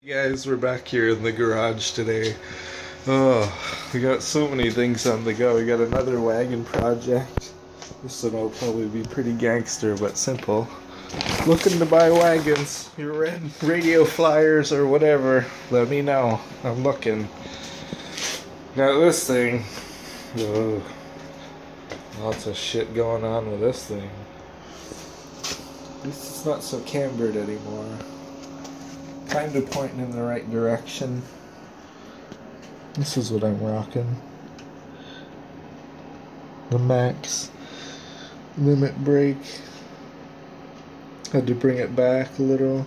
Guys, we're back here in the garage today. Oh, we got so many things on the go. We got another wagon project. This one will probably be pretty gangster but simple. Looking to buy wagons, your radio flyers or whatever, let me know. I'm looking. Got this thing. Oh, lots of shit going on with this thing. At least it's not so cambered anymore. Kind of pointing in the right direction. This is what I'm rocking. The Max limit brake. Had to bring it back a little.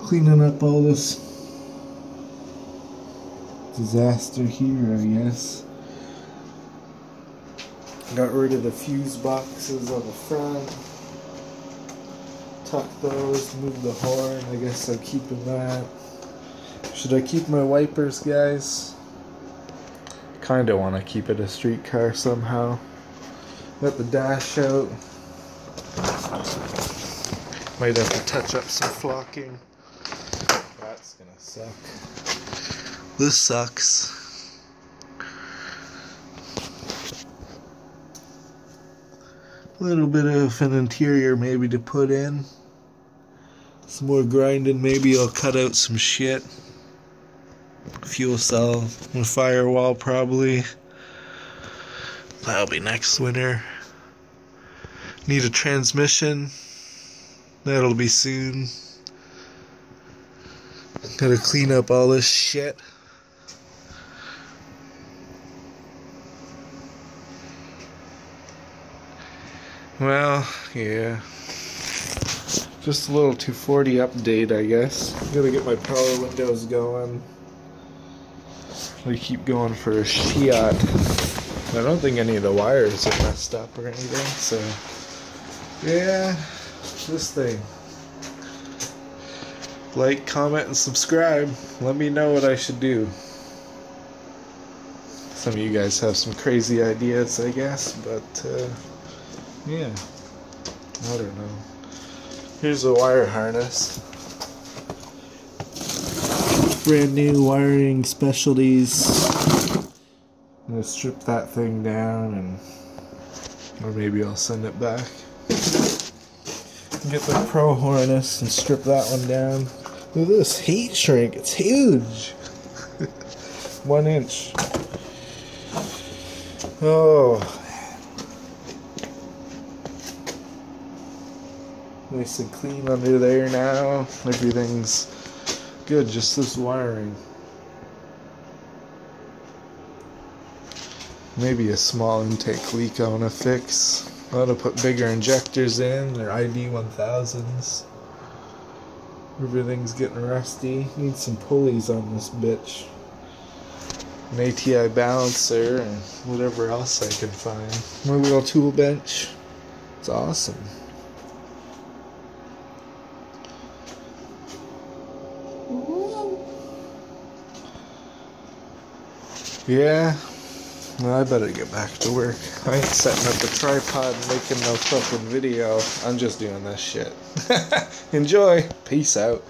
Cleaning up all this disaster here, I guess. Got rid of the fuse boxes on the front. Tuck those, move the horn. I guess I'm keeping that. Should I keep my wipers, guys? Kinda want to keep it a street car somehow. Got the dash out. Might have to touch up some flocking. That's gonna suck. This sucks. A little bit of an interior maybe to put in. Some more grinding, maybe I'll cut out some shit. Fuel cell and firewall probably. That'll be next winter. Need a transmission. That'll be soon. Gotta clean up all this shit. Well, yeah. Just a little 240 update, I guess. Gotta get my power windows going. We keep going for a Fiat. I don't think any of the wires are messed up or anything, so yeah, this thing. Like, comment, and subscribe. Let me know what I should do. Some of you guys have some crazy ideas, I guess, but yeah, I don't know. Here's a wire harness. Brand new wiring specialties. I'm gonna strip that thing down, and or maybe I'll send it back. Get the Pro harness and strip that one down. Look at this heat shrink, it's huge. 1 inch. Oh, nice and clean under there now. Everything's good, just this wiring. Maybe a small intake leak I want to fix. I want to put bigger injectors in. They're ID 1000s. Everything's getting rusty. Need some pulleys on this bitch. An ATI balancer and whatever else I can find. My little tool bench. It's awesome. Yeah, well, I better get back to work. I ain't setting up a tripod and making no fucking video. I'm just doing this shit. Enjoy. Peace out.